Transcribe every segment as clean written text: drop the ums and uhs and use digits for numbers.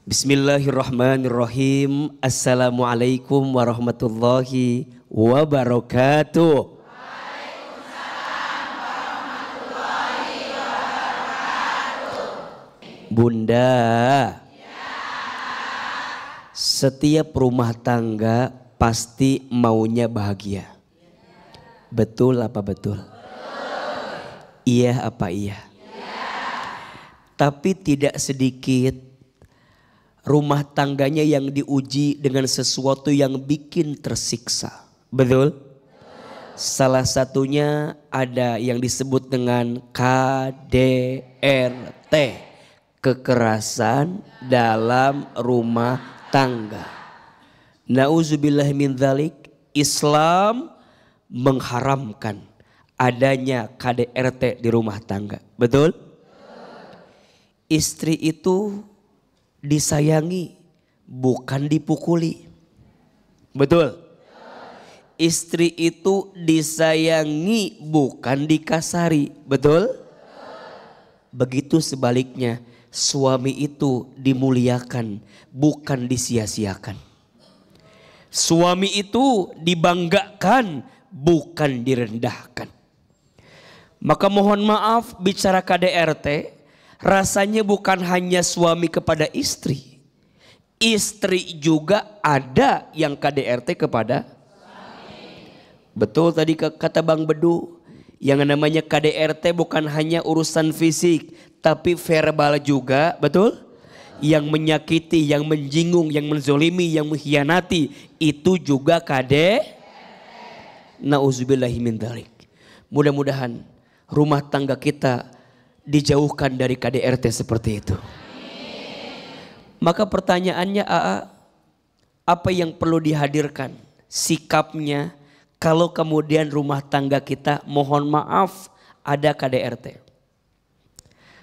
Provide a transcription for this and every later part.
Bismillahirrahmanirrahim. Assalamualaikum warahmatullahi wabarakatuh. Waalaikumsalam warahmatullahi wabarakatuh. Bunda, setiap rumah tangga pasti maunya bahagia. Betul apa betul? Iya apa iya? Tapi tidak sedikit rumah tangganya yang diuji dengan sesuatu yang bikin tersiksa. Betul? Salah satunya ada yang disebut dengan KDRT. Kekerasan dalam rumah tangga. Nauzubillah min dzalik. Islam mengharamkan adanya KDRT di rumah tangga. Betul? Istri itu disayangi, bukan dipukuli. Betul? Istri itu disayangi, bukan dikasari. Betul? Begitu sebaliknya, suami itu dimuliakan, bukan disia-siakan. Suami itu dibanggakan, bukan direndahkan. Maka mohon maaf, bicara KDRT, rasanya bukan hanya suami kepada istri. Istri juga ada yang KDRT kepada suami. Betul tadi kata Bang Bedu. Yang namanya KDRT bukan hanya urusan fisik. Tapi verbal juga. Betul? Yang menyakiti, yang menjingung, yang menzolimi, yang mengkhianati. Itu juga KDRT. Nauzubillahi min dzalik. Mudah-mudahan rumah tangga kita dijauhkan dari KDRT seperti itu. Maka pertanyaannya apa yang perlu dihadirkan? Sikapnya kalau kemudian rumah tangga kita mohon maaf ada KDRT.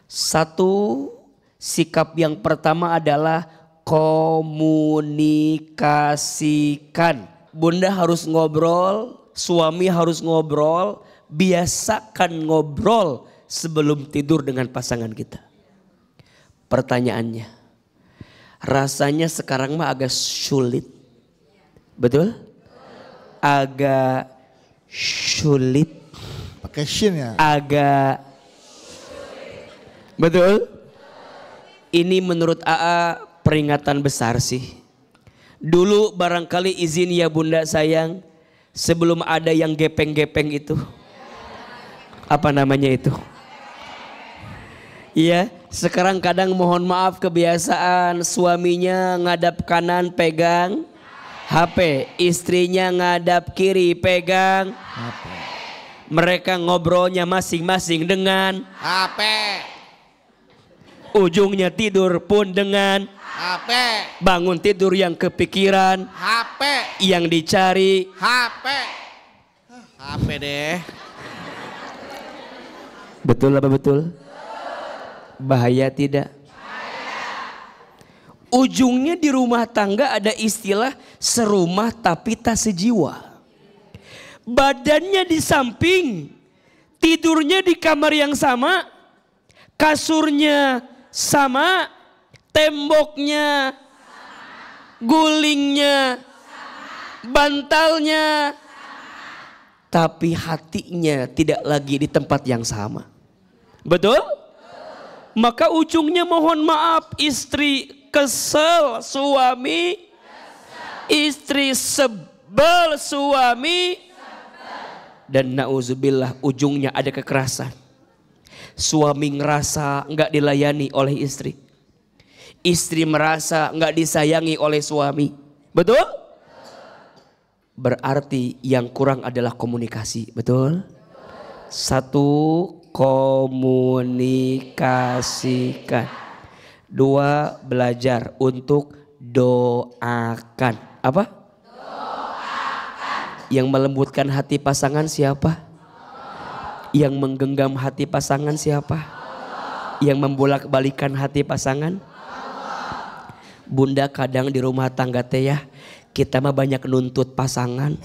Satu, sikap yang pertama adalah komunikasikan. Bunda harus ngobrol, suami harus ngobrol, biasakan ngobrol sebelum tidur dengan pasangan kita. Pertanyaannya, rasanya sekarang mah agak sulit. Betul? Agak sulit. Pakai shin ya? Agak. Betul? Ini menurut AA peringatan besar sih. Dulu barangkali izin ya Bunda sayang, sebelum ada yang gepeng-gepeng itu. Apa namanya itu? Iya, sekarang kadang mohon maaf kebiasaan suaminya ngadap kanan pegang HP, istrinya ngadap kiri pegang HP. Mereka ngobrolnya masing-masing dengan HP. Ujungnya tidur pun dengan HP. Bangun tidur yang kepikiran HP. Yang dicari HP. HP deh. Betul apa betul? Bahaya tidak? Ujungnya di rumah tangga ada istilah serumah tapi tak sejiwa. Badannya di samping, tidurnya di kamar yang sama, kasurnya sama, temboknya, gulingnya, bantalnya, tapi hatinya tidak lagi di tempat yang sama. Betul? Maka ujungnya mohon maaf, istri kesel suami, istri sebel suami, dan nauzubillah ujungnya ada kekerasan. Suami ngerasa nggak dilayani oleh istri, istri merasa nggak disayangi oleh suami. Betul? Berarti yang kurang adalah komunikasi. Betul? Satu, komunikasikan. Dua, belajar untuk doakan. Apa? Doakan. Yang melembutkan hati pasangan siapa? Allah. Yang menggenggam hati pasangan siapa? Allah. Yang membolak-balikan hati pasangan? Allah. Bunda kadang di rumah tangga teh ya, kita mah banyak nuntut pasangan,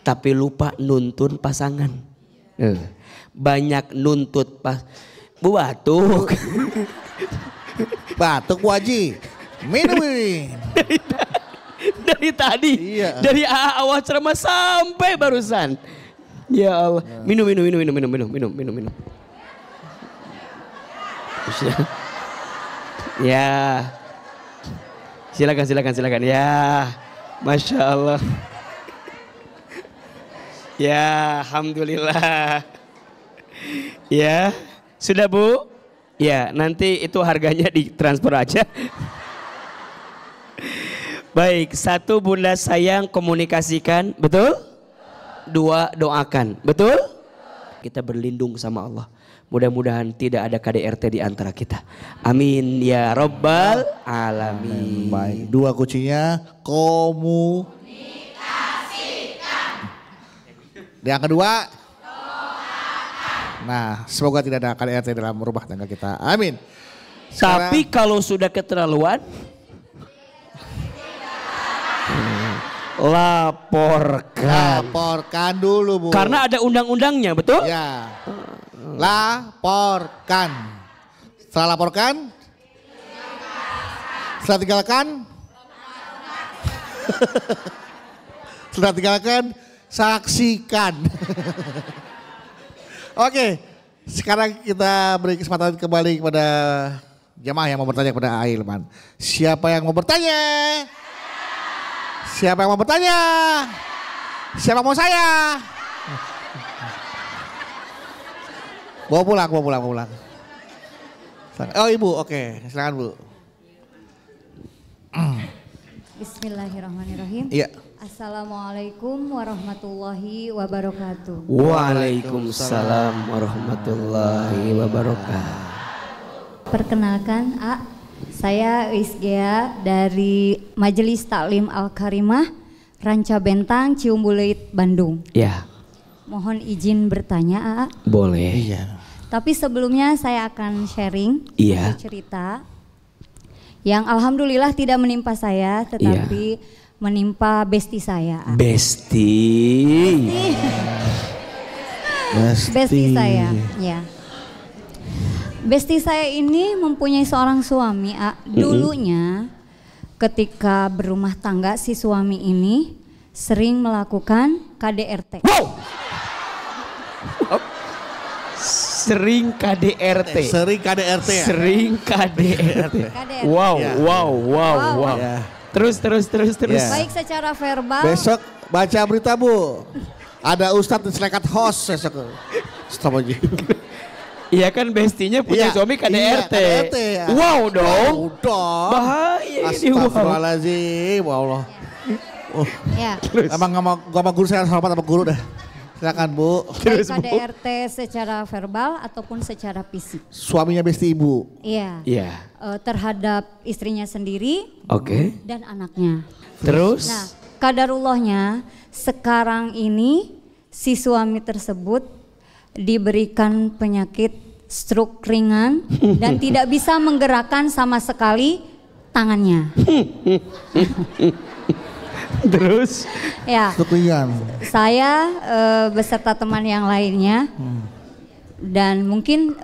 tapi lupa nuntun pasangan. Banyak nuntut Bu batuk. Batuk Bu Haji. Minum ini. Dari tadi, Iya. dari awal ceramah sampai barusan. Ya Allah, minum. Ya, silakan. Ya, Masya Allah. Ya, Alhamdulillah. Ya, sudah Bu? Ya, nanti itu harganya ditransfer aja. Baik, 1 Bunda sayang komunikasikan, betul? 2 doakan, betul? Kita berlindung sama Allah. Mudah-mudahan tidak ada KDRT di antara kita. Amin ya Rabbal Alamin. Baik, 2 kuncinya komunikasikan. Yang kedua, nah semoga tidak ada KDRT dalam rumah tangga kita. Amin. Tapi kalau sudah keterlaluan, laporkan. Laporkan dulu Bu. Karena ada undang-undangnya, betul? Ya. Laporkan. Setelah laporkan. Setelah tinggalkan. Setelah tinggalkan, saksikan. Oke, sekarang kita beri kesempatan kembali kepada jamaah yang mau bertanya kepada Ailman. Siapa yang mau bertanya? Siapa yang mau bertanya? Siapa mau saya? Bawa pulang. Oh Ibu, oke, silakan Bu. Bismillahirrahmanirrahim. Iya. Assalamualaikum warahmatullahi wabarakatuh. Waalaikumsalam warahmatullahi wabarakatuh. Perkenalkan, saya Isgea dari Majelis Taklim Al-Karimah, Ranca Bentang, Ciumbuleuit, Bandung. Ya, Mohon izin bertanya, boleh. Iya. Tapi sebelumnya saya akan sharing Iya. cerita yang alhamdulillah tidak menimpa saya, tetapi menimpa besti saya. Besti. Besti saya, ya. Besti saya ini mempunyai seorang suami. Dulunya ketika berumah tangga si suami ini sering melakukan KDRT. Wow. Sering KDRT. Sering KDRT ya? Sering KDRT. KDRT. Wow, Ya. wow. Ya. Terus. Ya. Baik secara verbal. Besok baca berita Bu. Ada Ustadz selekat host besok. Stop aja. Iya kan bestinya punya Iya, suami KDRT. iya, KDRT ya. Wow dong. Udah. Bahaya ini wow. Astagfirullahaladzim. Allah. Ya. Emang gak mau guru saya hormat sama guru dah. Silakan Bu. Baik KDRT secara verbal ataupun secara fisik. Suaminya besti Ibu. Iya. Iya. Terhadap istrinya sendiri Oke. dan anaknya. Terus. Nah, kadarullahnya sekarang ini si suami tersebut diberikan penyakit stroke ringan dan tidak bisa menggerakkan sama sekali tangannya. Terus. Ya, Ringan. saya beserta teman yang lainnya dan mungkin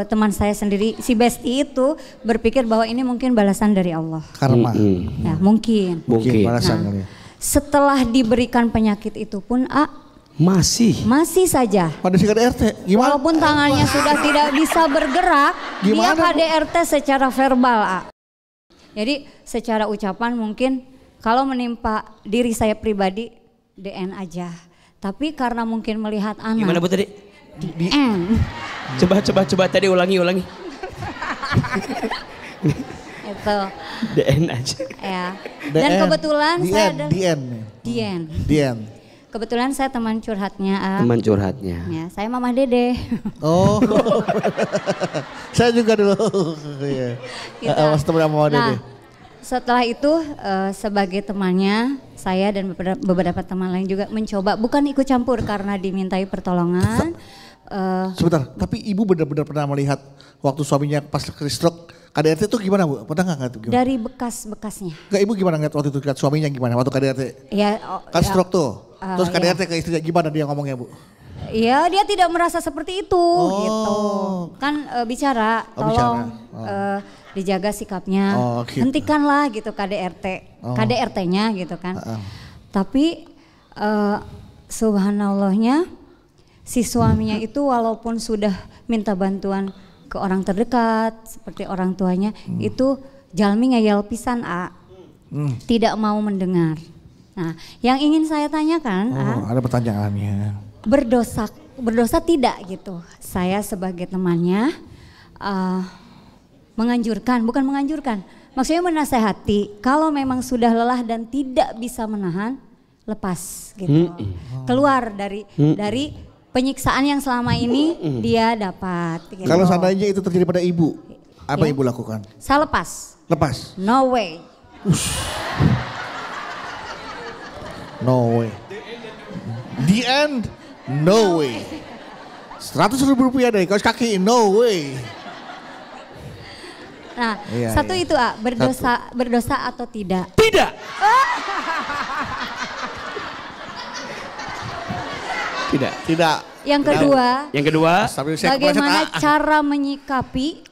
teman saya sendiri si Besti itu berpikir bahwa ini mungkin balasan dari Allah. Karma. Ya, mungkin. Mungkin. Balasan Nah, kali ya. setelah diberikan penyakit itu pun Masih saja. Pada si KDRT gimana? Walaupun tangannya sudah tidak bisa bergerak, Gimana, dia Bu? KDRT secara verbal. Jadi secara ucapan mungkin kalau menimpa diri saya pribadi DN aja. Tapi karena mungkin melihat anak. gimana Bu tadi? DN. Coba tadi ulangi. Itu. DN aja. Ya. Dan kebetulan saya ada DN. Kebetulan saya teman curhatnya. Teman curhatnya. Ya, saya Mamah Dede. Oh. Saya juga dulu. Iya. Kita. Teman sama Dede. Setelah itu sebagai temannya saya dan beberapa teman lain juga mencoba bukan ikut campur karena dimintai pertolongan. Sebentar, tapi Ibu benar-benar pernah melihat waktu suaminya pas stroke KDRT itu gimana Bu? Pernah nggak itu? Dari bekas-bekasnya. Enggak, Ibu gimana ngeliat waktu itu lihat suaminya gimana waktu KDRT? Ya, Kan stroke tuh. Terus ya. KDRT ke istrinya gimana dia ngomongnya Bu? Iya, dia tidak merasa seperti itu gitu. Kan bicara, Oh, tolong bicara. dijaga sikapnya. Oh, gitu. Hentikanlah gitu KDRT-nya gitu kan. Tapi subhanallahnya si suaminya itu walaupun sudah minta bantuan ke orang terdekat seperti orang tuanya itu jalmi ngeyel pisan tidak mau mendengar. Nah, yang ingin saya tanyakan, ada pertanyaannya. Berdosa tidak gitu? Saya sebagai temannya bukan menganjurkan, maksudnya menasehati. Kalau memang sudah lelah dan tidak bisa menahan, lepas gitu, keluar dari penyiksaan yang selama ini dia dapat. Gitu. Kalau seandainya itu terjadi pada ibu, apa ibu lakukan? Saya lepas. Lepas? No way. No way. The end? No way. 100.000 rupiah dari kaos kaki, no way. Nah, satu itu berdosa atau tidak? Tidak. Tidak. Yang kedua, bagaimana cara menyikapi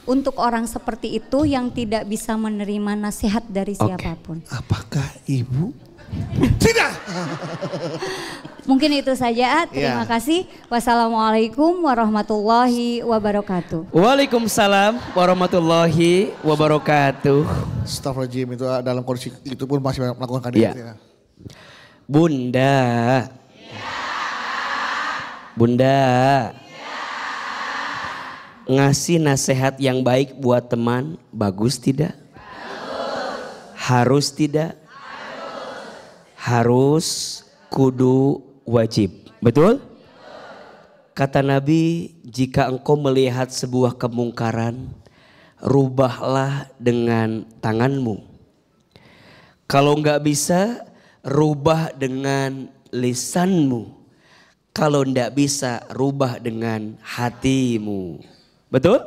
untuk orang seperti itu yang tidak bisa menerima nasihat dari siapapun? Apakah ibu? Tidak. Mungkin itu saja. Terima kasih. Wassalamualaikum warahmatullahi wabarakatuh. Waalaikumsalam warahmatullahi wabarakatuh. Astagfirullahaladzim, itu dalam kondisi itu pun masih melakukan KDRT. Bunda, ngasih nasihat yang baik buat teman, bagus tidak? Harus tidak? Harus, kudu, wajib. Betul? Kata Nabi, jika engkau melihat sebuah kemungkaran, rubahlah dengan tanganmu. Kalau enggak bisa, rubah dengan lisanmu. Kalau enggak bisa, rubah dengan hatimu. Betul?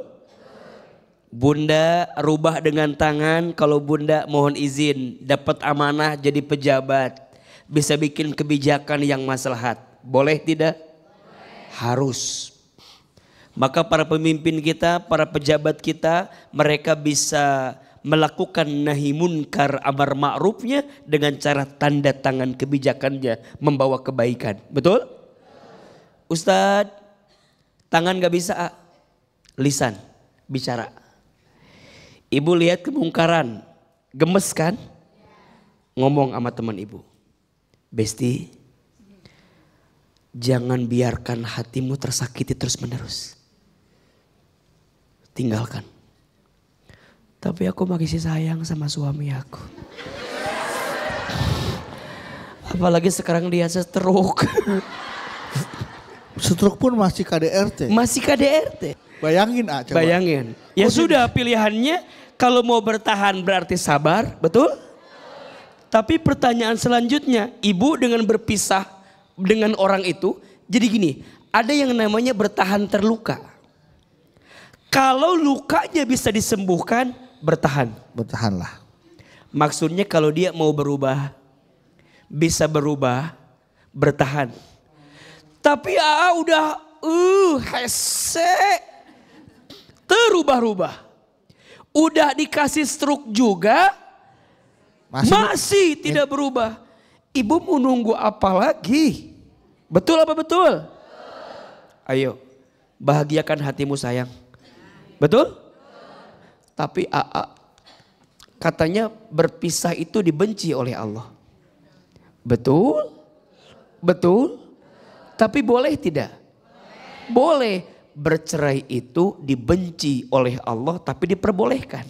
Bunda rubah dengan tangan. Kalau bunda mohon izin dapat amanah jadi pejabat, bisa bikin kebijakan yang maslahat. Boleh tidak? Harus. Maka para pemimpin kita, para pejabat kita, mereka bisa melakukan nahi munkar amar ma'rufnya dengan cara tanda tangan kebijakannya membawa kebaikan. Betul? Ustadz, tangan gak bisa, lisan bicara. Ibu lihat kemungkaran, gemes kan? Ngomong sama teman ibu, Besti, jangan biarkan hatimu tersakiti terus menerus. Tinggalkan. Tapi aku masih sayang sama suami aku. Apalagi sekarang dia stroke. Stroke pun masih KDRT. Masih KDRT. Bayangin coba. Bayangin. Ya sudah pilihannya kalau mau bertahan berarti sabar, betul? Tapi pertanyaan selanjutnya, ibu dengan berpisah dengan orang itu, jadi gini, ada yang namanya bertahan terluka. Kalau lukanya bisa disembuhkan, bertahan. Bertahanlah. Maksudnya kalau dia mau berubah, bisa berubah, bertahan. Tapi udah hese, terubah-ubah. Udah dikasih stroke juga, masih tidak berubah. Ibu mau nunggu apa lagi? Betul apa betul? Ayo, bahagiakan hatimu sayang. Betul? Tapi katanya berpisah itu dibenci oleh Allah. Betul? Betul? Tapi boleh tidak? Boleh. Bercerai itu dibenci oleh Allah tapi diperbolehkan.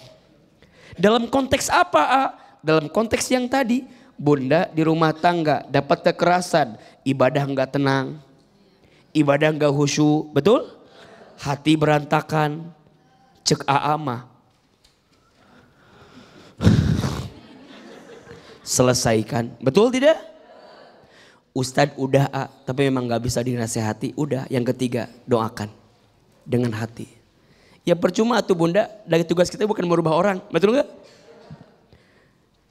Dalam konteks apa? Dalam konteks yang tadi, bunda di rumah tangga dapat kekerasan, ibadah enggak tenang, ibadah enggak khusyuk, betul? Hati berantakan, cek mah. Selesaikan, betul tidak? Ustadz udah tapi memang gak bisa dinasehati, udah. Yang ketiga, doakan dengan hati. Ya percuma tuh bunda, dari tugas kita bukan merubah orang, betul gak?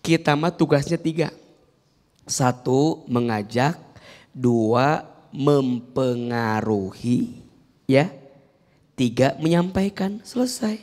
Kita mah tugasnya 3. 1, mengajak. 2, mempengaruhi. Ya. 3, menyampaikan. Selesai.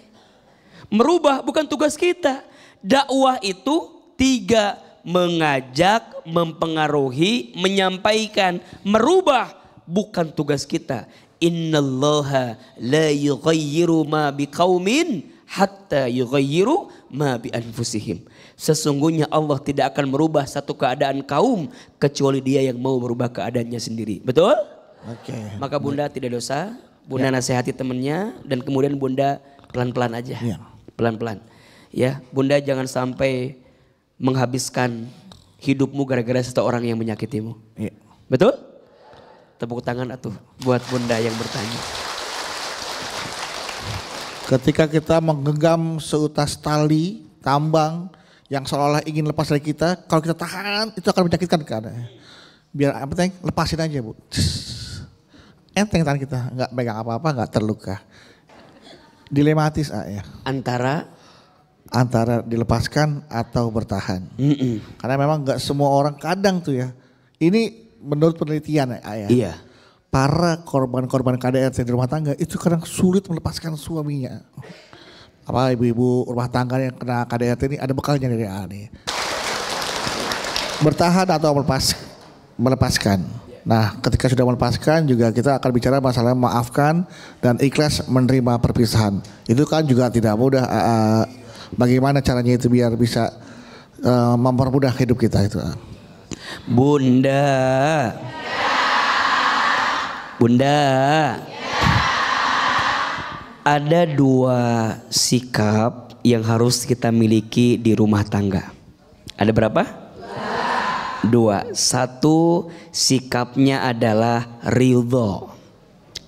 Merubah bukan tugas kita. Dakwah itu 3, mengajak, mempengaruhi, menyampaikan. Merubah bukan tugas kita. Innallaha la yughayyiru ma biqaumin hatta yughayyiru ma bi anfusihim. Sesungguhnya Allah tidak akan merubah satu keadaan kaum kecuali dia yang mau merubah keadaannya sendiri. Betul? Oke. Maka Bunda tidak dosa, Bunda nasihati temannya dan kemudian Bunda pelan-pelan aja. Ya. Pelan-pelan. Ya, Bunda jangan sampai menghabiskan hidupmu gara-gara seseorang yang menyakitimu. Ya. Betul? Tepuk tangan atuh buat Bunda yang bertanya. Ketika kita menggenggam seutas tali tambang yang seolah ingin lepas dari kita, kalau kita tahan itu akan menyakitkan keadaannya. Biar apa penting lepasin aja Bu. Enteng tangan kita, nggak pegang apa-apa, nggak terluka. Dilematis ya. Antara dilepaskan atau bertahan. Karena memang nggak semua orang, kadang tuh ya. Ini menurut penelitian ya. Iya. Para korban-korban KDRT di rumah tangga itu kadang sulit melepaskan suaminya. Apa ibu-ibu rumah tangga yang kena KDRT ini ada bekalnya dari AA nih. Bertahan atau melepaskan. Nah, ketika sudah melepaskan juga kita akan bicara masalah maafkan dan ikhlas menerima perpisahan. Itu kan juga tidak mudah. Bagaimana caranya itu biar bisa mempermudah hidup kita itu. Bunda. Ada 2 sikap yang harus kita miliki di rumah tangga. Ada berapa? 2. 1, sikapnya adalah ridho.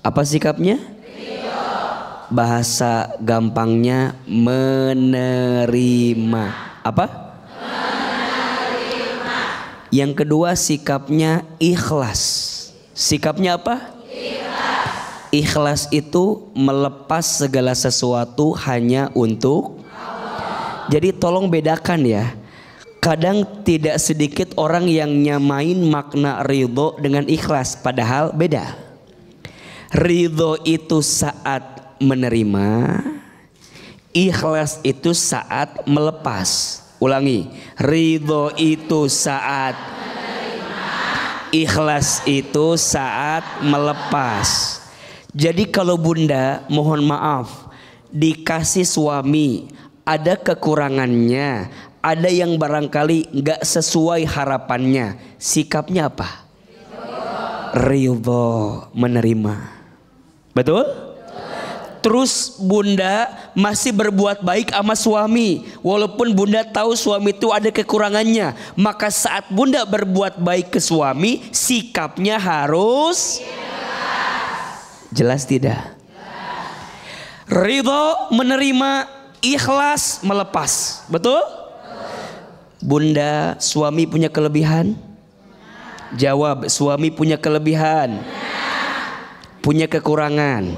Apa sikapnya? Ridho. Bahasa gampangnya menerima. Apa? Menerima. Yang kedua sikapnya ikhlas. Sikapnya apa? Ikhlas itu melepas segala sesuatu hanya untuk Allah. Jadi tolong bedakan ya. Kadang tidak sedikit orang yang nyamain makna ridho dengan ikhlas. Padahal beda. Ridho itu saat menerima. Ikhlas itu saat melepas. Ulangi. Ridho itu saat menerima. Ikhlas itu saat melepas. Jadi kalau Bunda mohon maaf dikasih suami ada kekurangannya, ada yang barangkali nggak sesuai harapannya, sikapnya apa? Ridho, menerima. Betul? Terus Bunda masih berbuat baik sama suami walaupun Bunda tahu suami itu ada kekurangannya, maka saat Bunda berbuat baik ke suami sikapnya harus jelas tidak? Ridho menerima, ikhlas melepas. Betul? Bunda, suami punya kelebihan? Jawab, suami punya kelebihan? Punya kekurangan?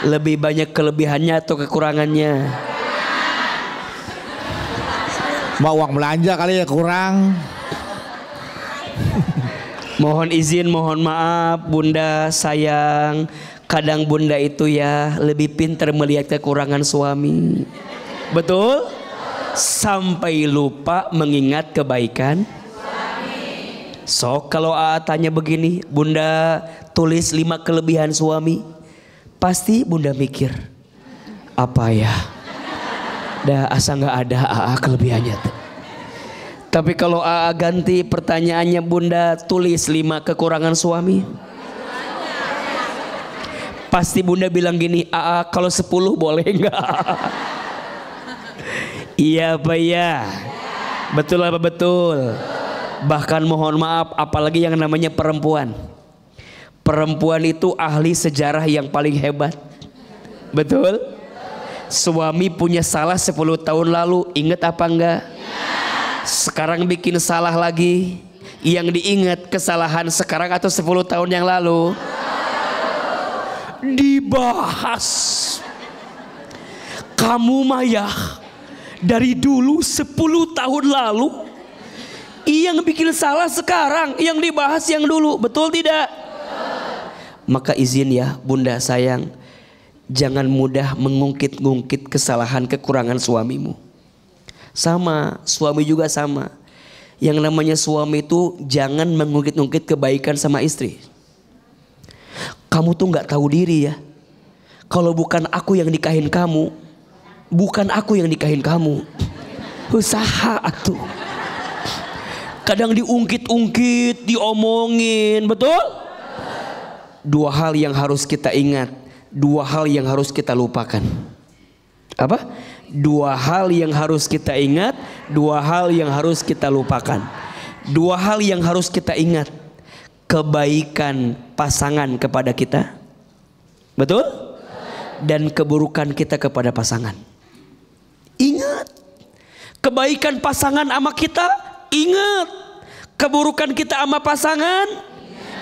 Lebih banyak kelebihannya atau kekurangannya? Mau uang belanja kali ya kurang. Mohon izin, mohon maaf Bunda sayang. Kadang Bunda itu ya lebih pintar melihat kekurangan suami. Betul? Sampai lupa mengingat kebaikan suami. So kalau tanya begini, Bunda tulis 5 kelebihan suami. Pasti Bunda mikir, apa ya? Dah asa gak ada kelebihannya tuh. Tapi kalau AA ganti pertanyaannya, Bunda tulis 5 kekurangan suami. Pasti Bunda bilang gini, AA kalau 10 boleh enggak? Iya apa ya? Betul apa betul? Bahkan mohon maaf, apalagi yang namanya perempuan. Perempuan itu ahli sejarah yang paling hebat. Betul? Suami punya salah 10 tahun lalu, ingat apa enggak? Sekarang bikin salah lagi, yang diingat kesalahan sekarang atau 10 tahun yang lalu? Dibahas. Kamu Maya dari dulu 10 tahun lalu, yang bikin salah sekarang, yang dibahas yang dulu. Betul tidak? Maka izin ya Bunda sayang, jangan mudah mengungkit-ungkit kesalahan kekurangan suamimu. Sama, suami juga sama. Yang namanya suami itu jangan mengungkit-ungkit kebaikan sama istri. Kamu tuh gak tahu diri ya. Kalau bukan aku yang nikahin kamu, bukan aku yang nikahin kamu. Usaha atuh. Kadang diungkit-ungkit, diomongin, betul? Dua hal yang harus kita ingat, dua hal yang harus kita lupakan. Apa? Dua hal yang harus kita ingat, dua hal yang harus kita lupakan. Dua hal yang harus kita ingat. Kebaikan pasangan kepada kita, betul? Dan keburukan kita kepada pasangan. Ingat. Kebaikan pasangan sama kita, ingat. Keburukan kita sama pasangan,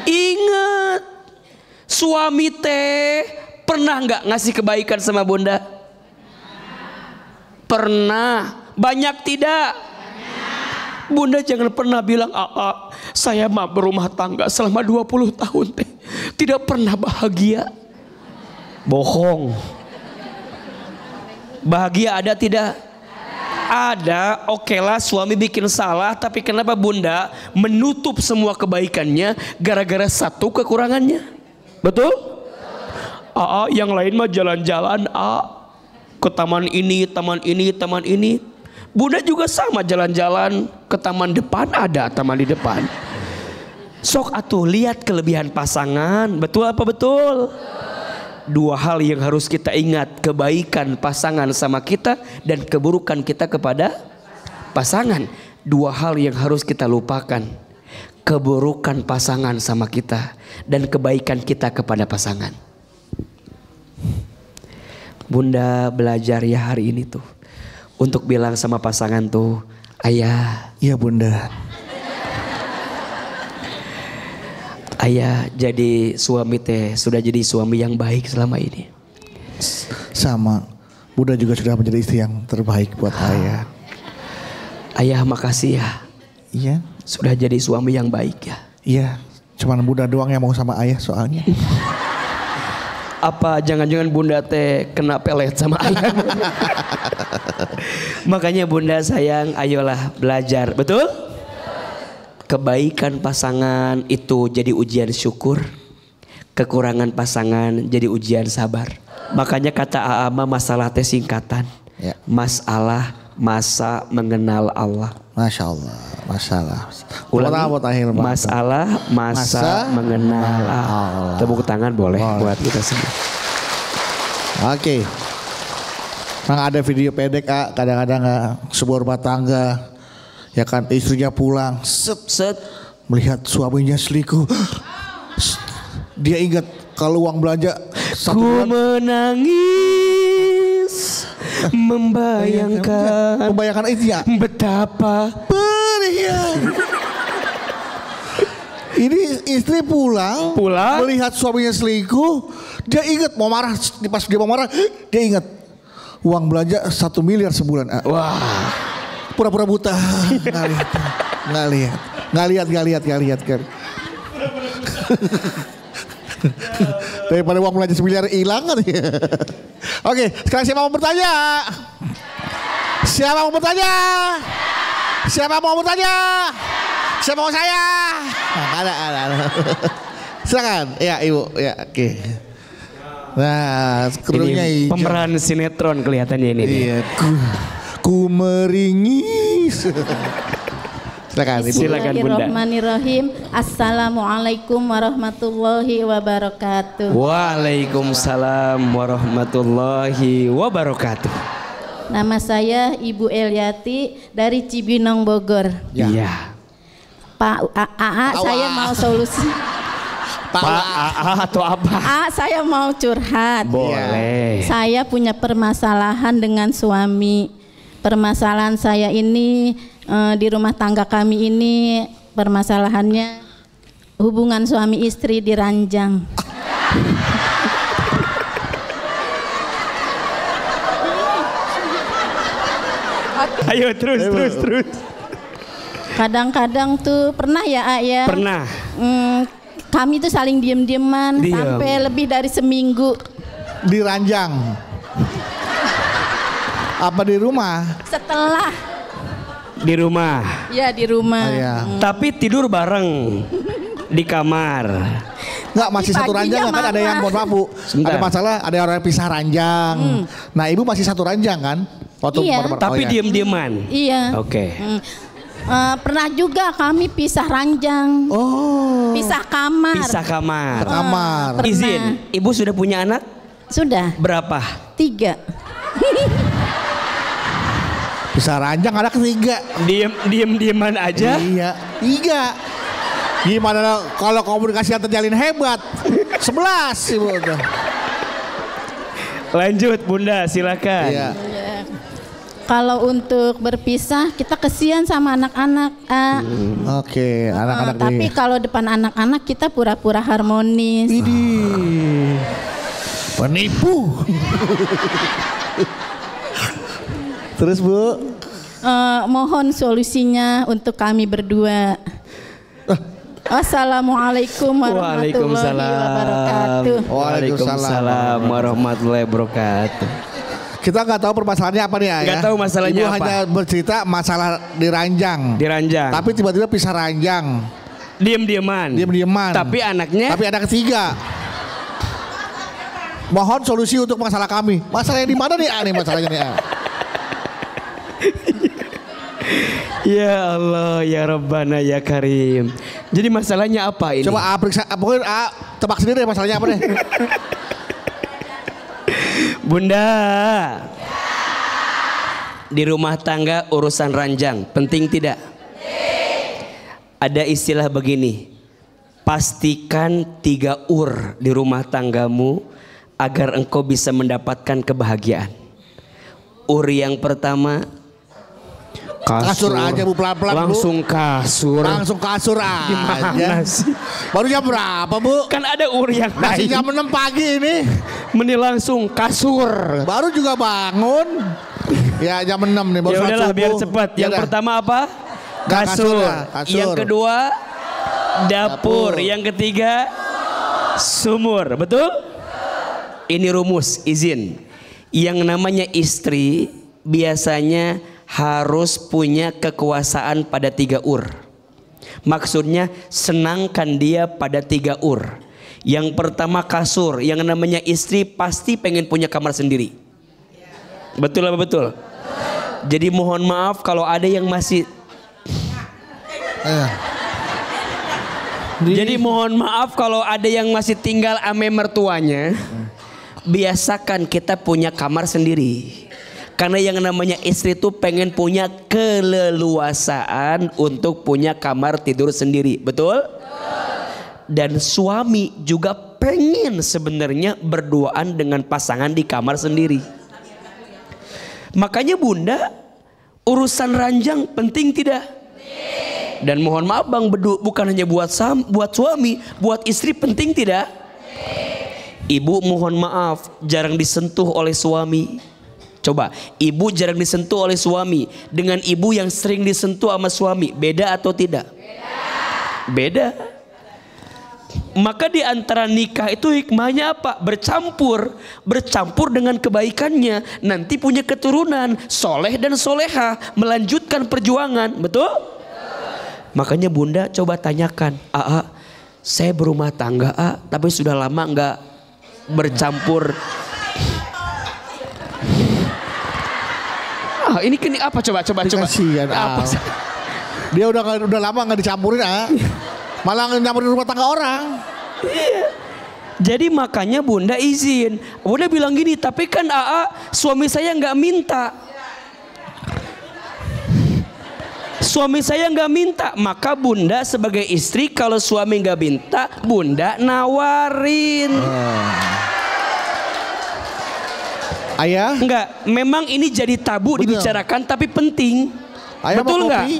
ingat. Suami teh pernah nggak ngasih kebaikan sama bunda? Pernah. Banyak tidak? Bunda jangan pernah bilang, saya mah berumah tangga selama 20 tahun teh tidak pernah bahagia. Bohong. Bahagia ada tidak? Ada. Oke lah, suami bikin salah, tapi kenapa bunda menutup semua kebaikannya gara-gara satu kekurangannya? Betul? Yang lain mah jalan-jalan ke taman ini, taman ini, taman ini. Bunda juga sama, jalan-jalan ke taman depan, ada taman di depan. Sok atuh lihat kelebihan pasangan, betul apa betul? Dua hal yang harus kita ingat, kebaikan pasangan sama kita dan keburukan kita kepada pasangan. Dua hal yang harus kita lupakan, keburukan pasangan sama kita dan kebaikan kita kepada pasangan. Bunda belajar ya hari ini tuh untuk bilang sama pasangan tuh, ayah. Iya bunda. Ayah jadi suami teh sudah jadi suami yang baik selama ini. Sama, bunda juga sudah menjadi istri yang terbaik buat ayah. Ayah makasih ya. Iya. Sudah jadi suami yang baik ya. Iya, cuman bunda doang yang mau sama ayah soalnya. Apa jangan-jangan bunda teh kena pelet sama ayah? Makanya bunda sayang, ayolah belajar, betul? Kebaikan pasangan itu jadi ujian syukur, kekurangan pasangan jadi ujian sabar. Makanya kata Aama masalah teh singkatan, ya. Masalah masa mengenal Allah. Masya Allah, masalah. Ulangi, masalah masa mengenal Allah. Tepuk tangan boleh buat kita semua. Oke. Memang ada video pendek kadang-kadang sebuah rumah tangga, ya kan istrinya pulang, set melihat suaminya selingkuh. Dia ingat kalau uang belanja ku menangis membayangkan itu ya betapa perihnya. Ini istri pulang melihat suaminya selingkuh, dia ingat mau marah, pas dia mau marah dia ingat uang belanja 1 miliar sebulan. Wah, pura-pura buta, nggak lihat. Daripada uang belanja 1 miliar hilang kan. Oke, sekarang siapa mau bertanya? Siapa mau bertanya? Siapa mau saya? Ada. Silakan. Ya ibu. Ya oke. Nah, kerudungnya hijau. Pemeran sinetron kelihatannya ini. Iya. Ku meringis. Silakan ibu. Bismillahirrahmanirrahim. Assalamualaikum warahmatullahi wabarakatuh. Waalaikumsalam warahmatullahi wabarakatuh. Nama saya Ibu Eliati dari Cibinong, Bogor. Iya. Pak AA, saya mau solusi. Pak AA atau apa? Saya mau curhat. Boleh. Saya punya permasalahan dengan suami. Permasalahan saya ini di rumah tangga kami ini permasalahannya hubungan suami istri diranjang. Ayo terus. Kadang-kadang tuh pernah ya ya. Pernah. Kami tuh saling diem-dieman sampai lebih dari seminggu. di ranjang. Apa di rumah? Setelah. Di rumah. Ya di rumah. Oh, iya. Tapi tidur bareng di kamar. Enggak, masih satu ranjang paginya kan ada yang mohon maaf Bu. Sebentar. Ada masalah, ada orang yang pisah ranjang. Nah, Ibu masih satu ranjang kan? Waktu Iya. Tapi iya. diem-dieman. Iya. Oke. Pernah juga kami pisah ranjang. Oh. Pisah kamar. Pisah kamar. Kamar. Pernah. Izin, ibu sudah punya anak? Sudah. Berapa? 3. Pisah ranjang anak 3. Diem-dieman aja. Iya, 3. Gimana kalau komunikasi yang terjalin hebat? 11 Ibu udah. Lanjut Bunda, silakan. Iya. Kalau untuk berpisah kita kesian sama anak-anak. Oke, anak-anak Tapi nih. kalau depan anak-anak kita pura-pura harmonis. Idih. Penipu. Terus Bu? Mohon solusinya untuk kami berdua. Assalamualaikum warahmatullahi wabarakatuh. Waalaikumsalam warahmatullahi wabarakatuh. Kita nggak tahu permasalahannya apa nih ya? Nggak tahu masalahnya Ibu apa. hanya bercerita masalah di ranjang. Di ranjang. Tapi tiba-tiba pisah ranjang. Diem-dieman. Diem-dieman. Tapi anaknya. Tapi anak 3. Mohon solusi untuk masalah kami. Masalahnya di mana nih? Nih masalahnya nih. Ya Allah, ya Rabbana, ya Karim. Jadi masalahnya apa ini? Coba periksa, pokoknya tebak sendiri masalahnya apa deh. Bunda. Di rumah tangga urusan ranjang, penting tidak? Ada istilah begini. Pastikan 3 ur di rumah tanggamu agar engkau bisa mendapatkan kebahagiaan. Ur yang pertama, Kasur aja Bu, pelan-pelan Bu. Langsung kasur. Langsung kasur aja. Gimana sih? Baru jam berapa Bu? Kan ada ur yang Masih lain. jam 6 pagi ini. Mending langsung kasur. Baru juga bangun. Ya jam 6 nih baru Ya sholat udahlah subuh. biar cepat. Ya Yang dah. pertama apa? Nggak, kasur Kasur. lah, kasur. Yang kedua dapur. Dapur. Yang ketiga sumur. Betul? Ini rumus, izin. Yang namanya istri biasanya harus punya kekuasaan pada 3 ur. Maksudnya senangkan dia pada 3 ur. Yang pertama kasur. Yang namanya istri pasti pengen punya kamar sendiri. Betul apa betul? Jadi mohon maaf kalau ada yang masih. Jadi mohon maaf kalau ada yang masih tinggal ame mertuanya. Biasakan kita punya kamar sendiri. Karena yang namanya istri itu pengen punya keleluasaan untuk punya kamar tidur sendiri. Betul? Dan suami juga pengen sebenarnya berduaan dengan pasangan di kamar sendiri. Makanya Bunda, urusan ranjang penting tidak? Dan mohon maaf Bang Bedu, bukan hanya buat suami, buat istri penting tidak? Ibu mohon maaf jarang disentuh oleh suami. Coba, ibu jarang disentuh oleh suami dengan ibu yang sering disentuh sama suami, beda atau tidak? Beda. Maka di antara nikah itu hikmahnya apa? Bercampur dengan kebaikannya. Nanti punya keturunan soleh dan soleha, melanjutkan perjuangan, betul? Makanya Bunda coba tanyakan, saya berumah tangga tapi sudah lama nggak bercampur. Ini apa coba. Kasihan, Apa? Dia udah lama nggak dicampurin malah nyampurin rumah tangga orang. Iya. Jadi makanya Bunda izin. Bunda bilang gini, tapi kan suami saya nggak minta. Suami saya nggak minta, maka Bunda sebagai istri kalau suami nggak minta, Bunda nawarin. Ayah, Enggak, memang ini jadi tabu Betul. dibicarakan tapi penting. ayah Betul mau nggak? kopi?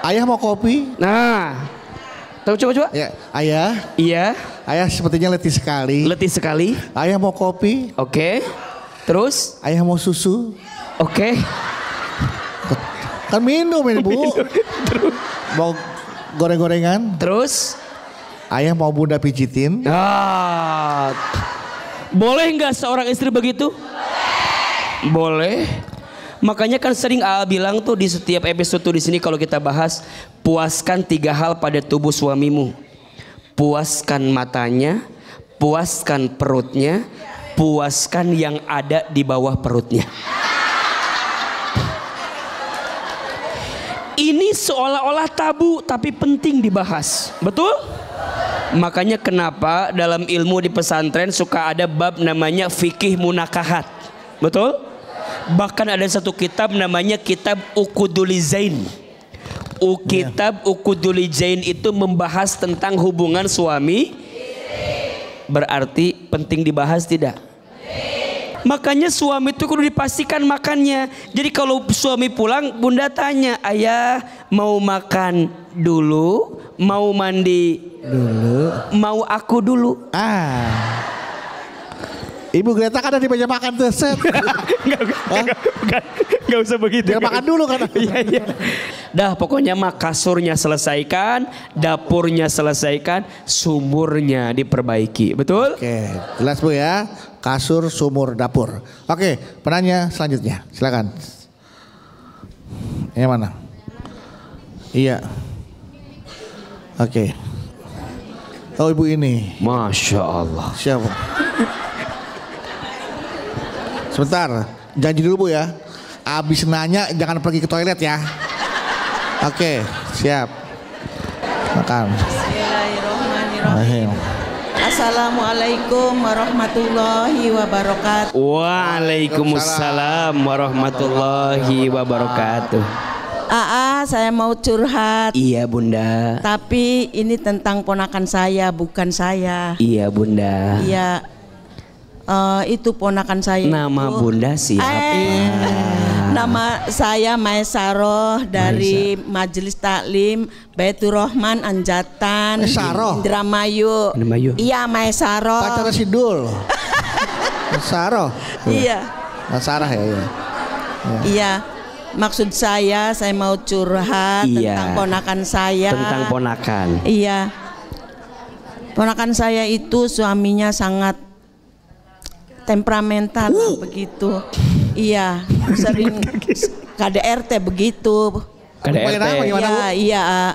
Ayah mau kopi? Nah, tahu coba. Ya, ayah, Iya, ayah sepertinya letih sekali. letih sekali. Ayah mau kopi? Oke. Terus, Ayah mau susu? oke. Kan minum ini Bu. Mau goreng-gorengan? Terus, Ayah mau Bunda pijitin? Boleh nggak seorang istri begitu? Boleh. Makanya kan sering AA bilang tuh di setiap episode tuh di sini kalau kita bahas, puaskan 3 hal pada tubuh suamimu. Puaskan matanya, puaskan perutnya, puaskan yang ada di bawah perutnya. Ini seolah-olah tabu tapi penting dibahas. Betul? Makanya kenapa dalam ilmu di pesantren suka ada bab namanya fikih munakahat. Betul? Bahkan ada satu kitab namanya kitab Uqdulizain. Kitab Uqdulizain itu membahas tentang hubungan suami. Berarti penting dibahas tidak? Makanya suami itu kudu dipastikan makannya. Jadi kalau suami pulang, bunda tanya, ayah mau makan dulu, mau mandi dulu, mau aku dulu. Ibu Greta kan ada di meja makan tuh, set. Enggak usah begitu. Dia makan dulu kan. Iya. Dah pokoknya mah kasurnya selesaikan, dapurnya selesaikan, sumurnya diperbaiki. Betul? Oke, jelas Bu ya. Kasur, sumur, dapur. Oke, penanya selanjutnya. Silakan. Yang mana? Iya. Oke. Oh ibu ini. Masya Allah. Siapa? Sebentar, janji dulu Bu ya. Abis nanya jangan pergi ke toilet ya. Oke, siap. Makan. Bismillahirrahmanirrahim. Assalamualaikum warahmatullahi wabarakatuh. Waalaikumsalam warahmatullahi wabarakatuh. Saya mau curhat. Iya bunda. Tapi ini tentang ponakan saya, bukan saya. Iya bunda. Iya. Itu ponakan saya. Nama itu. bunda siapa? Nama saya Maesaroh dari Majelis Taklim Baitur Rahman Anjatan Maesaroh? Indramayu. Indramayu. Iya Maesaroh. Pacarnya Sidul. Maesaroh. Iya. Maesaroh ya. Iya. Maksud saya mau curhat tentang ponakan saya. Tentang ponakan. Iya. Ponakan saya itu suaminya sangat temperamental begitu. Iya, sering KDRT begitu. KDRT. Iya.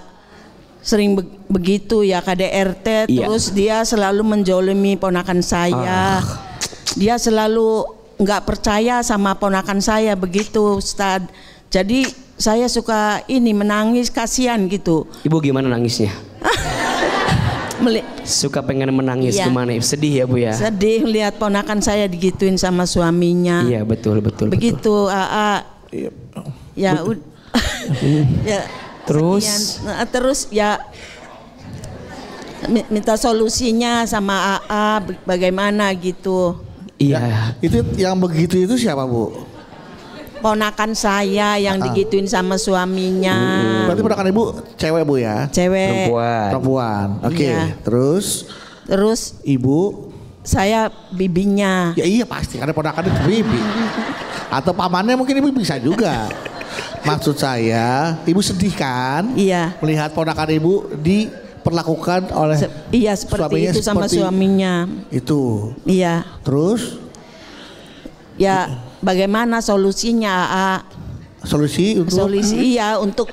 Sering begitu ya KDRT. Iya. Terus dia selalu menjolimi ponakan saya. Dia selalu nggak percaya sama ponakan saya begitu, Ustadz. Jadi saya suka menangis, kasihan gitu. Ibu gimana nangisnya? Suka pengen menangis kemana? Sedih ya Bu ya? Sedih lihat ponakan saya digituin sama suaminya. Iya betul. Begitu ya ya terus ya minta solusinya sama bagaimana gitu. Iya. Itu yang begitu itu siapa Bu? Ponakan saya yang digituin sama suaminya. Berarti ponakan ibu cewek Bu ya? Cewek. Perempuan. Oke. Iya. Terus ibu? Saya bibinya. Ya iya pasti karena ponakan itu bibi. Atau pamannya mungkin ibu bisa juga. Maksud saya, ibu sedih kan? Iya. Melihat ponakan ibu diperlakukan oleh seperti itu sama suaminya. Itu. Iya. Terus? Ya, bagaimana solusinya? Solusi untuk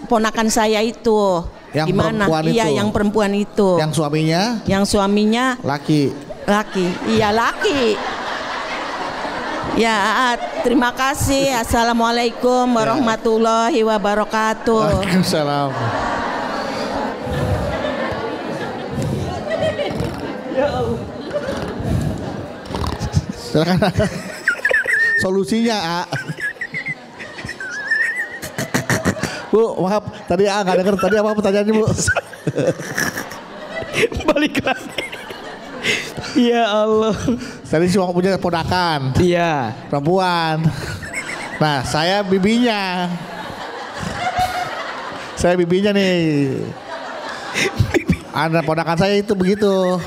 ponakan saya itu. Yang gimana? Perempuan iya, itu. yang perempuan itu. Yang suaminya? Laki. Iya, laki. Ya, terima kasih. Assalamualaikum warahmatullahi wabarakatuh. Waalaikumsalam. Silakan. Solusinya, Bu, maaf tadi nggak denger tadi apa pertanyaannya Bu? Balik lagi. Ya Allah. Tadi cuma punya ponakan. Iya. Perempuan. Nah, saya bibinya. Saya bibinya nih. Anak ponakan saya itu begitu.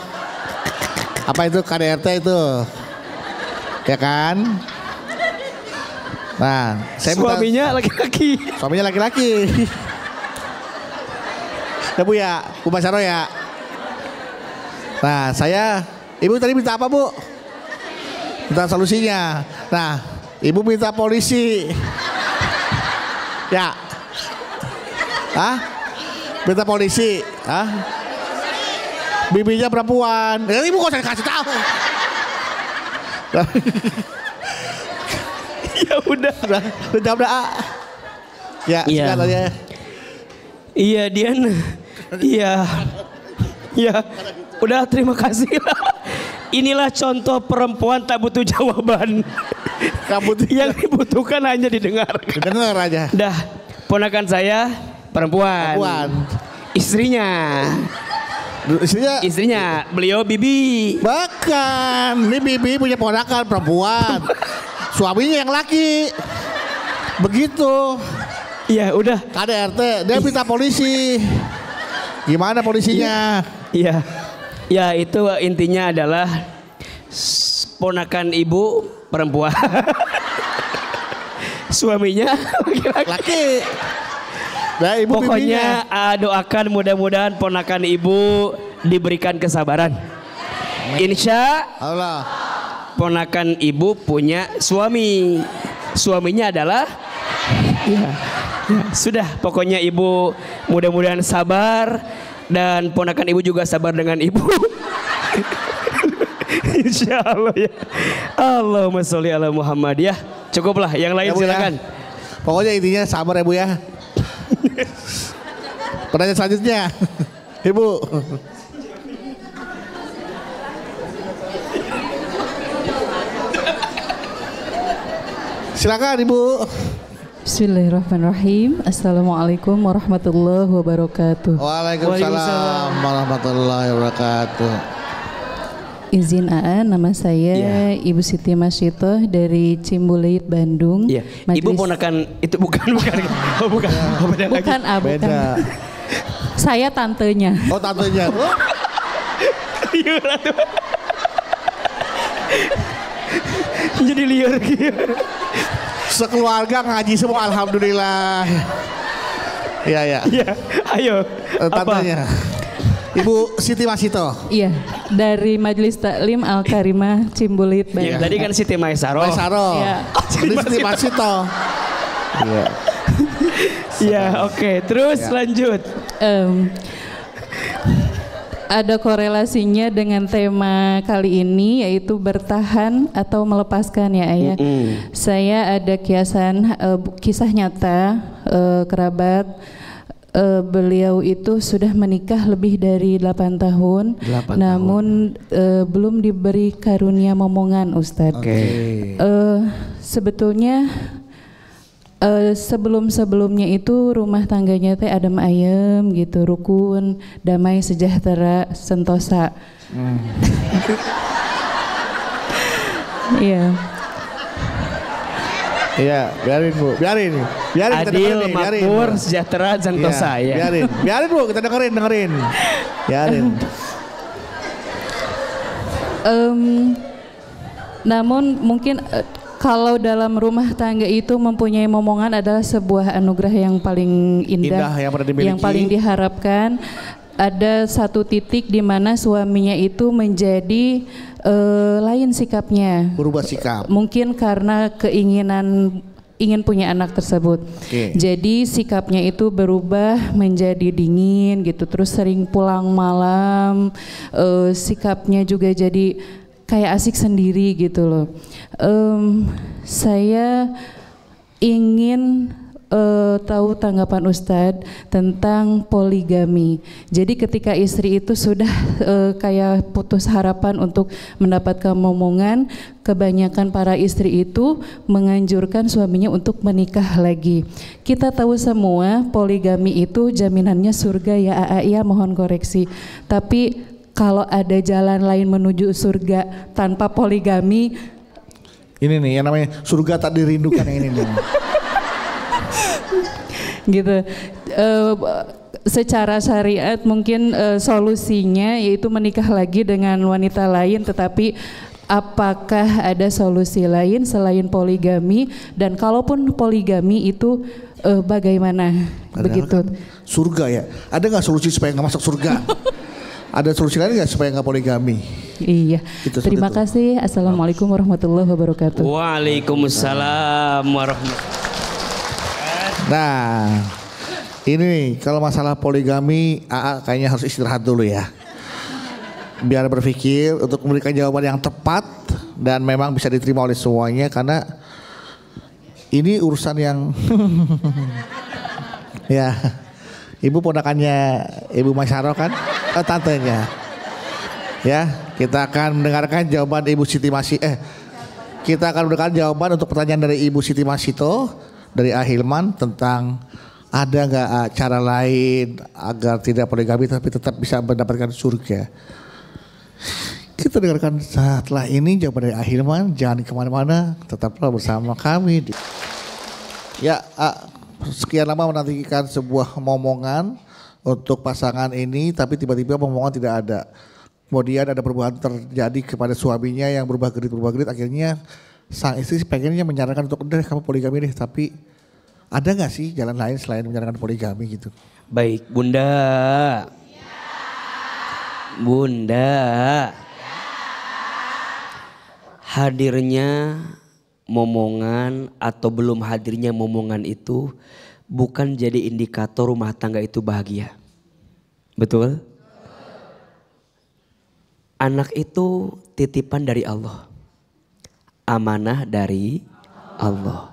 Apa itu KDRT itu? Ya kan? Nah, saya suaminya laki-laki. Suaminya laki-laki. Ya Bu ya, Bu Maesaroh ya. Nah, ibu tadi minta apa Bu? Minta solusinya. Nah, ibu minta polisi. Ya. Hah? Minta polisi. Hah? Bibinya perempuan. Ya, ibu kok saya kasih tahu. Ya udah. Udah jawab dah. Ya, Iya. sikat aja. Iya Dian. Iya. Ya. Udah terima kasih. Inilah contoh perempuan tak butuh jawaban. Yang dibutuhkan hanya didengar. Dengar aja. Dah, ponakan saya perempuan. Istrinya. Istrinya beliau bibi. Bahkan ini bibi punya ponakan perempuan. Suaminya yang laki. Begitu. Iya udah. KDRT dia minta polisi. Gimana polisinya? Iya. Ya itu intinya adalah ponakan ibu perempuan. Suaminya laki-laki. Nah, ibu pokoknya doakan mudah-mudahan ponakan ibu diberikan kesabaran. Insya Allah. Ponakan ibu punya suami. Suaminya adalah ya, sudah pokoknya ibu mudah-mudahan sabar dan ponakan ibu juga sabar dengan ibu. Insya Allah ya. Allahumma sholli ala Muhammad ya. Cukuplah, yang lain ya, silakan. Ya. Pokoknya intinya sabar ya Bu ya. Pertanyaan selanjutnya, Ibu. Silakan Ibu. Bismillahirrahmanirrahim. Assalamualaikum warahmatullahi wabarakatuh. Waalaikumsalam warahmatullahi wabarakatuh. Izin AA, nama saya Ibu Siti Masyitoh dari Cimbuleit, Bandung. Iya. Ibu ponakan itu bukan. Oh, bukan. Oh, beda lagi. Bukan, bukan. Beda. Saya tantenya. Oh, tantenya. Liur atuh. Jadi liur gitu. Sekeluarga ngaji semua, alhamdulillah. Iya. Ayo. Tantenya. Ibu Siti Masito. Iya, dari Majelis Taklim Al-Karimah Cimbuleit, Bandung. Ya, tadi kan Siti Maisaro. Iya. Ini Siti Masito. Iya. Iya, oke. Terus lanjut. Ada korelasinya dengan tema kali ini, yaitu bertahan atau melepaskan ya Ayah. Saya ada kisah nyata kerabat. Beliau itu sudah menikah lebih dari 8 tahun, namun belum diberi karunia momongan, Ustadz. Sebetulnya sebelum-sebelumnya itu rumah tangganya teh adem ayem gitu, rukun, damai, sejahtera, sentosa. Iya. Iya, biarin Bu, biarin. Adil, makmur, sejahtera, sentosa ya. Biarin Bu, kita dengerin. Biarin. Namun mungkin kalau dalam rumah tangga itu mempunyai momongan adalah sebuah anugerah yang paling indah yang paling diharapkan. Ada satu titik di mana suaminya itu menjadi lain sikapnya. Berubah sikap. Mungkin karena ingin punya anak tersebut. Jadi sikapnya itu berubah menjadi dingin gitu. Terus sering pulang malam. Sikapnya juga jadi kayak asik sendiri gitu loh. Saya ingin tahu tanggapan Ustadz tentang poligami. Jadi ketika istri itu sudah kayak putus harapan untuk mendapatkan momongan, kebanyakan para istri itu menganjurkan suaminya untuk menikah lagi. Kita tahu semua poligami itu jaminannya surga ya AA, ya mohon koreksi. Tapi kalau ada jalan lain menuju surga tanpa poligami, ini nih yang namanya surga tak dirindukan yang ini nih. Gitu. Secara syariat mungkin solusinya yaitu menikah lagi dengan wanita lain, tetapi apakah ada solusi lain selain poligami, dan kalaupun poligami itu bagaimana? Begitu. Surga ya, ada nggak solusi supaya nggak masuk surga? Ada solusi lain nggak supaya nggak poligami? Iya. Gitu, Terima kasih. Assalamualaikum warahmatullahi wabarakatuh. Waalaikumsalam warahmatullahi wabarakatuh. Nah, ini nih kalau masalah poligami, AA kayaknya harus istirahat dulu ya. Biar berpikir untuk memberikan jawaban yang tepat dan memang bisa diterima oleh semuanya, karena ini urusan yang ya, ibu ponakannya Ibu Masyaro kan, tantenya. Ya, kita akan mendengarkan jawaban Ibu Siti kita akan mendengarkan jawaban untuk pertanyaan dari Ibu Siti Masito dari Ahilman tentang ada nggak cara lain agar tidak poligami tapi tetap bisa mendapatkan surga. Kita dengarkan setelah ini jawaban dari Ahilman. Jangan kemana-mana, tetaplah bersama kami. Ya, sekian lama menantikan sebuah momongan untuk pasangan ini, tapi tiba-tiba momongan tidak ada. Kemudian ada perubahan terjadi kepada suaminya yang berubah gerit. Akhirnya sang istri pengennya menyarankan untuk udah kamu poligami deh, tapi ada nggak sih jalan lain selain menyarankan poligami gitu? Baik, Bunda. Bunda. Hadirnya momongan atau belum hadirnya momongan itu bukan jadi indikator rumah tangga itu bahagia. Betul? Anak itu titipan dari Allah. Amanah dari Allah.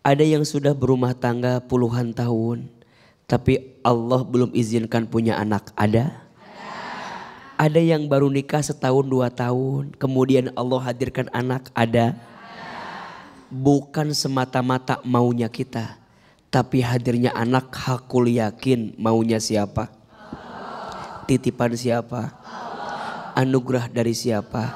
Ada yang sudah berumah tangga puluhan tahun, tapi Allah belum izinkan punya anak. Ada? Ada yang baru nikah setahun 2 tahun, kemudian Allah hadirkan anak. Ada? Bukan semata-mata maunya kita, tapi hadirnya anak hakul yakin maunya siapa? Titipan siapa? Anugerah dari siapa?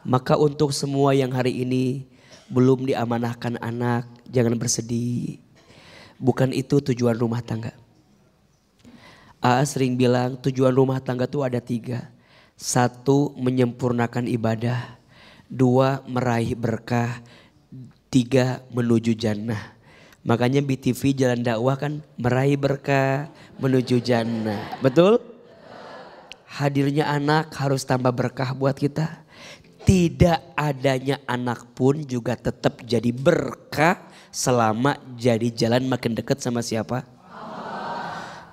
Maka untuk semua yang hari ini belum diamanahkan anak, jangan bersedih. Bukan itu tujuan rumah tangga. AA sering bilang tujuan rumah tangga itu ada 3. 1, menyempurnakan ibadah. 2, meraih berkah. 3, menuju jannah. Makanya BTV Jalan Dakwah kan meraih berkah, menuju jannah. Betul? Hadirnya anak harus tambah berkah buat kita. Tidak adanya anak pun juga tetap jadi berkah selama jadi jalan makin dekat sama siapa?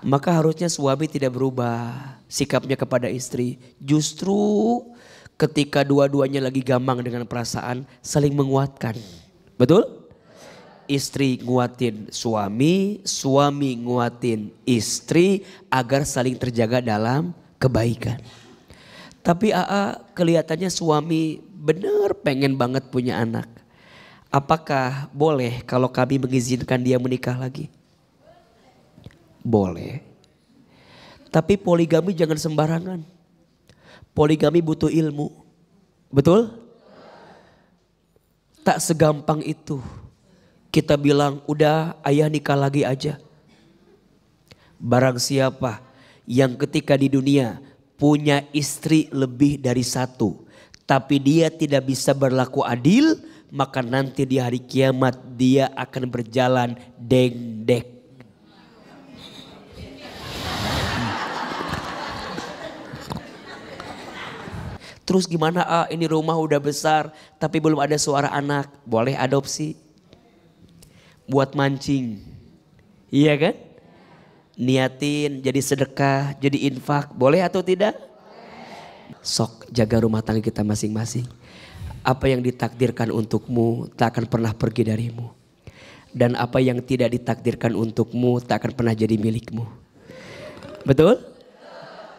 Maka harusnya suami tidak berubah sikapnya kepada istri. Justru ketika dua-duanya lagi gamang dengan perasaan, saling menguatkan. Betul? Istri nguatin suami, suami nguatin istri agar saling terjaga dalam kebaikan. Tapi AA kelihatannya suami benar pengen banget punya anak. Apakah boleh kalau kami mengizinkan dia menikah lagi? Boleh. Tapi poligami jangan sembarangan. Poligami butuh ilmu. Betul? Tak segampang itu. Kita bilang udah ayah nikah lagi aja. Barang siapa yang ketika di dunia punya istri lebih dari 1, tapi dia tidak bisa berlaku adil, maka nanti di hari kiamat dia akan berjalan dengdek. Terus gimana ini rumah udah besar tapi belum ada suara anak. Boleh adopsi. Buat mancing. Iya kan? Niatin jadi sedekah, jadi infak. Boleh atau tidak? Sok jaga rumah tangga kita masing-masing. Apa yang ditakdirkan untukmu tak akan pernah pergi darimu. Dan apa yang tidak ditakdirkan untukmu tak akan pernah jadi milikmu. Betul?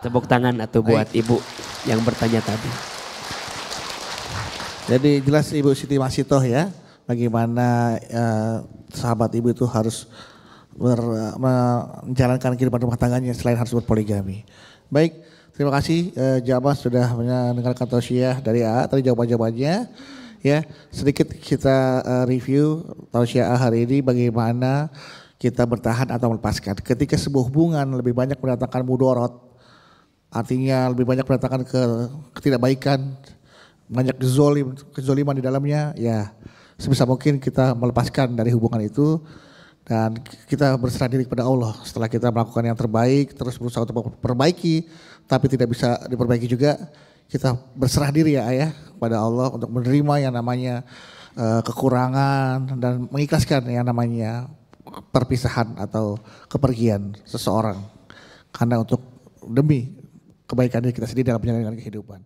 Tepuk tangan atau buat ibu yang bertanya tadi. Jadi jelas Ibu Siti Masitoh ya, bagaimana sahabat ibu itu harus menjalankan kehidupan rumah tangganya selain harus berpoligami. Baik, terima kasih jamaah sudah mendengarkan tausiah dari AA tadi jawaban-jawabannya. Ya, sedikit kita review tausiah hari ini bagaimana kita bertahan atau melepaskan. Ketika sebuah hubungan lebih banyak mendatangkan mudorot, artinya lebih banyak mendatangkan ketidakbaikan, banyak kezoliman di dalamnya, ya sebisa mungkin kita melepaskan dari hubungan itu Dan kita berserah diri kepada Allah setelah kita melakukan yang terbaik, terus berusaha untuk memperbaiki, tapi tidak bisa diperbaiki juga. Kita berserah diri ya ayah kepada Allah untuk menerima yang namanya kekurangan dan mengikhlaskan yang namanya perpisahan atau kepergian seseorang. Karena untuk demi kebaikan diri kita sendiri dalam menjalankan kehidupan.